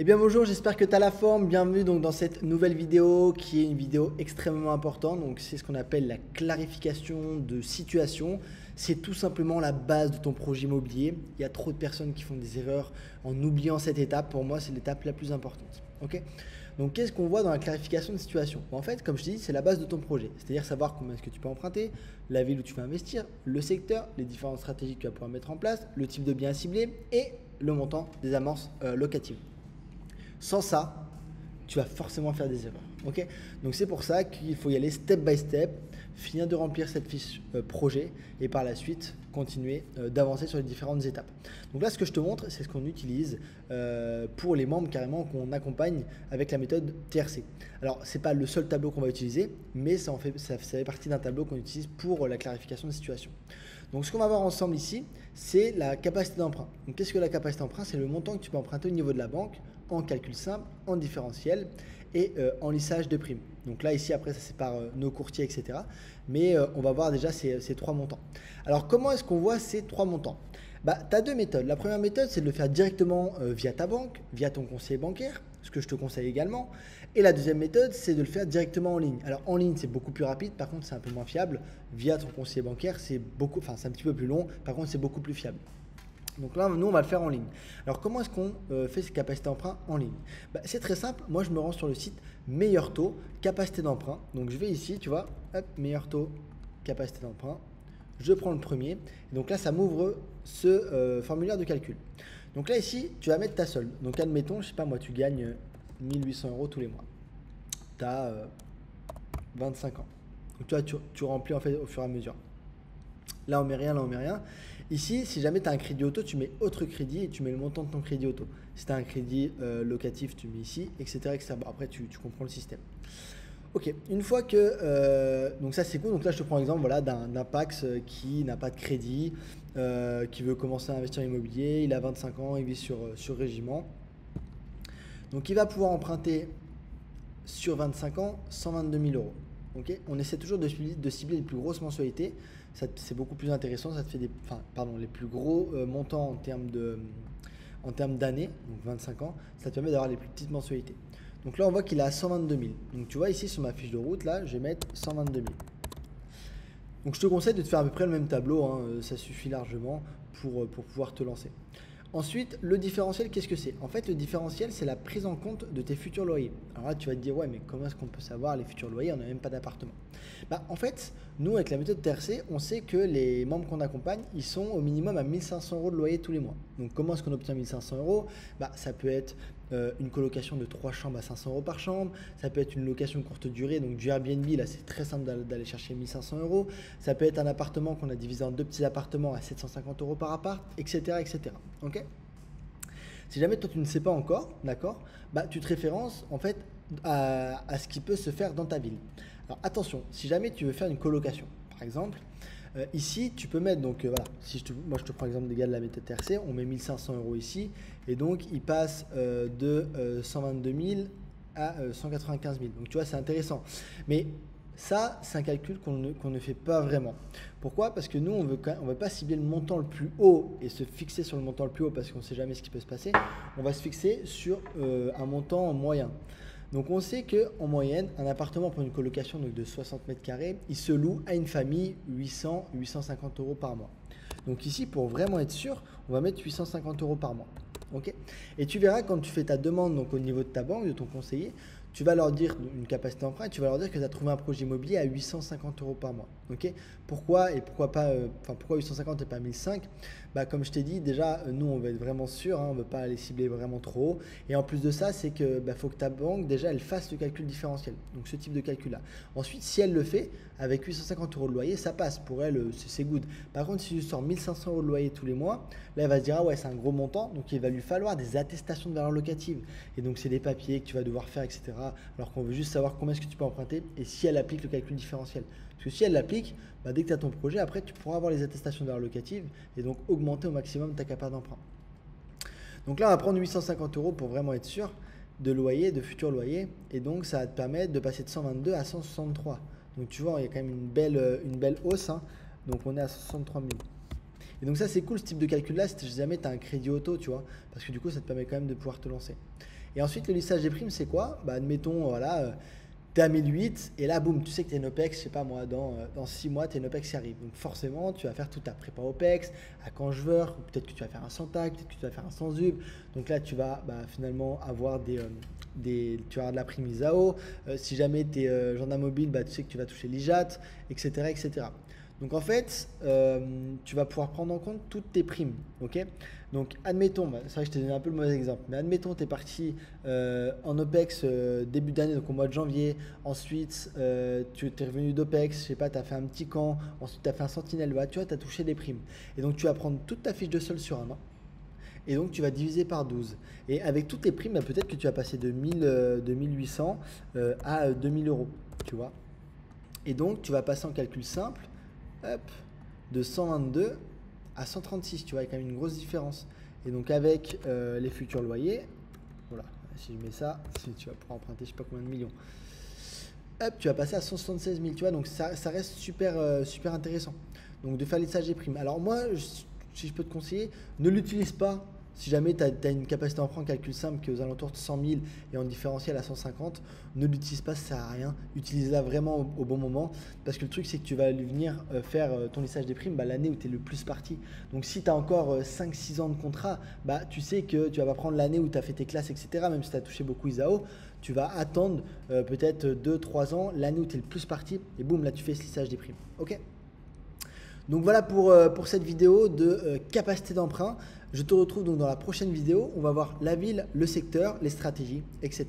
Eh bien bonjour, j'espère que tu as la forme. Bienvenue donc dans cette nouvelle vidéo qui est une vidéo extrêmement importante. Donc c'est ce qu'on appelle la clarification de situation. C'est tout simplement la base de ton projet immobilier. Il y a trop de personnes qui font des erreurs en oubliant cette étape. Pour moi, c'est l'étape la plus importante. Ok. Donc qu'est-ce qu'on voit dans la clarification de situation? En fait, comme je te dis, c'est la base de ton projet. C'est-à-dire savoir combien est-ce que tu peux emprunter, la ville où tu vas investir, le secteur, les différentes stratégies que tu vas pouvoir mettre en place, le type de bien à cibler et le montant des amorces locatives. Sans ça, tu vas forcément faire des erreurs. Okay, donc c'est pour ça qu'il faut y aller step by step, finir de remplir cette fiche projet et par la suite continuer d'avancer sur les différentes étapes. Donc là, ce que je te montre, c'est ce qu'on utilise pour les membres carrément qu'on accompagne avec la méthode TRC. Alors, ce n'est pas le seul tableau qu'on va utiliser, mais ça fait partie d'un tableau qu'on utilise pour la clarification de situation. Donc, ce qu'on va voir ensemble ici, c'est la capacité d'emprunt. Donc, qu'est-ce que la capacité d'emprunt? C'est le montant que tu peux emprunter au niveau de la banque en calcul simple, en différentiel et en lissage de primes. Donc là, ici, après, ça sépare nos courtiers, etc. Mais on va voir déjà ces trois montants. Alors, comment est-ce qu'on voit ces trois montants? Tu as deux méthodes. La première méthode, c'est de le faire directement via ta banque, via ton conseiller bancaire, ce que je te conseille également. Et la deuxième méthode, c'est de le faire directement en ligne. Alors, en ligne, c'est beaucoup plus rapide. Par contre, c'est un peu moins fiable. Via ton conseiller bancaire, c'est un petit peu plus long. Par contre, c'est beaucoup plus fiable. Donc là, nous, on va le faire en ligne. Alors, comment est-ce qu'on fait ces capacités d'emprunt en ligne? C'est très simple. Moi, je me rends sur le site Meilleur taux, capacité d'emprunt. Donc, je vais ici, tu vois, hop, Meilleur taux, capacité d'emprunt. Je prends le premier. Et donc là, ça m'ouvre ce formulaire de calcul. Donc là, ici, tu vas mettre ta solde. Donc, admettons, je sais pas, moi, tu gagnes 1800 € tous les mois. Tu as 25 ans. Donc, tu vois, tu remplis en fait au fur et à mesure. Là, on met rien, là, on met rien. Ici, si jamais tu as un crédit auto, tu mets autre crédit et tu mets le montant de ton crédit auto. Si tu as un crédit locatif, tu mets ici, etc. etc. Bon, après, tu comprends le système. Ok, une fois que... donc ça, c'est cool. Donc là, je te prends l'exemple voilà, d'un Pax qui n'a pas de crédit, qui veut commencer à investir en immobilier. Il a 25 ans, il vit sur régiment. Donc, il va pouvoir emprunter sur 25 ans 122 000 €. Okay, on essaie toujours de cibler les plus grosses mensualités. C'est beaucoup plus intéressant. Ça te fait les plus gros montants en termes d'années, donc 25 ans. Ça te permet d'avoir les plus petites mensualités. Donc là, on voit qu'il a 122 000. Donc tu vois ici sur ma fiche de route, là, je vais mettre 122 000. Donc je te conseille de te faire à peu près le même tableau. Hein, ça suffit largement pour pouvoir te lancer. Ensuite, le différentiel, qu'est-ce que c'est? En fait, le différentiel, c'est la prise en compte de tes futurs loyers. Alors là, tu vas te dire, ouais, mais comment est-ce qu'on peut savoir les futurs loyers? On n'a même pas d'appartement. En fait, nous, avec la méthode TRC, on sait que les membres qu'on accompagne, ils sont au minimum à 1500 € de loyer tous les mois. Donc, comment est-ce qu'on obtient 1500 €? Ça peut être une colocation de 3 chambres à 500 € par chambre. Ça peut être une location courte durée, donc du Airbnb, là, c'est très simple d'aller chercher 1500 €. Ça peut être un appartement qu'on a divisé en deux petits appartements à 750 € par appart, etc. etc. Ok? Si jamais toi tu ne sais pas encore, d'accord, tu te références en fait à ce qui peut se faire dans ta ville. Alors attention, si jamais tu veux faire une colocation, par exemple, ici tu peux mettre donc voilà, moi je te prends l'exemple des gars de la méthode TRC, on met 1500 € ici et donc il passe de 122 000 à 195 000. Donc tu vois, c'est intéressant. Mais ça, c'est un calcul qu'on ne fait pas vraiment. Pourquoi? Parce que nous, on veut pas cibler le montant le plus haut et se fixer sur le montant le plus haut parce qu'on ne sait jamais ce qui peut se passer. On va se fixer sur un montant moyen. Donc, on sait qu'en moyenne, un appartement pour une colocation donc de 60 mètres carrés, il se loue à une famille 800-850 € par mois. Donc ici, pour vraiment être sûr, on va mettre 850 € par mois. Okay, et tu verras quand tu fais ta demande donc, au niveau de ta banque, de ton conseiller, tu vas leur dire une capacité d'emprunt, tu vas leur dire que tu as trouvé un projet immobilier à 850 € par mois. Okay, pourquoi et pourquoi pas, pourquoi 850 et pas 1005? Comme je t'ai dit, déjà, nous, on veut être vraiment sûr, hein, on ne veut pas aller cibler vraiment trop haut. Et en plus de ça, c'est que faut que ta banque, déjà, elle fasse le calcul différentiel. Donc, ce type de calcul-là. Ensuite, si elle le fait, avec 850 € de loyer, ça passe. Pour elle, c'est good. Par contre, si tu sors 1500 € de loyer tous les mois, là, elle va se dire, ah ouais, c'est un gros montant. Donc, il va lui falloir des attestations de valeur locative. Et donc, c'est des papiers que tu vas devoir faire, etc. Alors qu'on veut juste savoir combien est-ce que tu peux emprunter et si elle applique le calcul différentiel. Parce que si elle l'applique, dès que tu as ton projet, après, tu pourras avoir les attestations de valeur locative et donc augmenter au maximum ta capacité d'emprunt. Donc là, on va prendre 850 € pour vraiment être sûr de loyer, de futur loyer. Et donc, ça va te permettre de passer de 122 à 163. Donc, tu vois, il y a quand même une belle hausse. Hein. Donc, on est à 63 000. Et donc ça c'est cool ce type de calcul là si jamais tu as un crédit auto, tu vois, parce que du coup ça te permet quand même de pouvoir te lancer. Et ensuite le lissage des primes c'est quoi? Bah admettons voilà, tu es à 1008 et là boum, tu sais que tu es une OPEX, je sais pas moi, dans 6 mois tu es une OPEX qui arrive. Donc forcément tu vas faire toute ta prépa OPEX, à quand je veux, ou peut-être que tu vas faire un sans tag, peut-être que tu vas faire un sans UB. Donc là tu vas finalement avoir tu vas avoir de la prime ISAO. Si jamais tu es gendarme mobile, bah, tu sais que tu vas toucher l'IJAT, etc., etc. Donc en fait, tu vas pouvoir prendre en compte toutes tes primes. Ok. Donc admettons, c'est vrai que je t'ai donné un peu le mauvais exemple, mais admettons tu es parti en OPEX début d'année, donc au mois de janvier. Ensuite, tu es revenu d'OPEX, je sais pas, tu as fait un petit camp, ensuite tu as fait un sentinelle, bah, tu vois, tu as touché des primes. Et donc tu vas prendre toute ta fiche de solde sur un an. Et donc tu vas diviser par 12. Et avec toutes tes primes, bah, peut-être que tu vas passer de 1800 à 2000 euros, tu vois. Et donc tu vas passer en calcul simple, hop, de 122 à 136, tu vois, il y a quand même une grosse différence. Et donc avec les futurs loyers, voilà, si je mets ça, tu vas pouvoir emprunter je sais pas combien de millions. Hop, tu vas passer à 176 000, tu vois, donc ça reste super intéressant. Donc de faire les lissage des primes. Alors moi, si je peux te conseiller, ne l'utilise pas. Si jamais tu as une capacité d'emprunt calcul simple qui est aux alentours de 100 000 et en différentiel à 150, ne l'utilise pas, ça sert à rien. Utilise-la vraiment au bon moment parce que le truc c'est que tu vas venir faire ton lissage des primes l'année où tu es le plus parti. Donc si tu as encore 5-6 ans de contrat, tu sais que tu vas pas prendre l'année où tu as fait tes classes, etc. Même si tu as touché beaucoup ISAO, tu vas attendre peut-être 2-3 ans, l'année où tu es le plus parti et boum, là tu fais ce lissage des primes. Ok. Donc voilà pour cette vidéo de capacité d'emprunt. Je te retrouve donc dans la prochaine vidéo. On va voir la ville, le secteur, les stratégies, etc.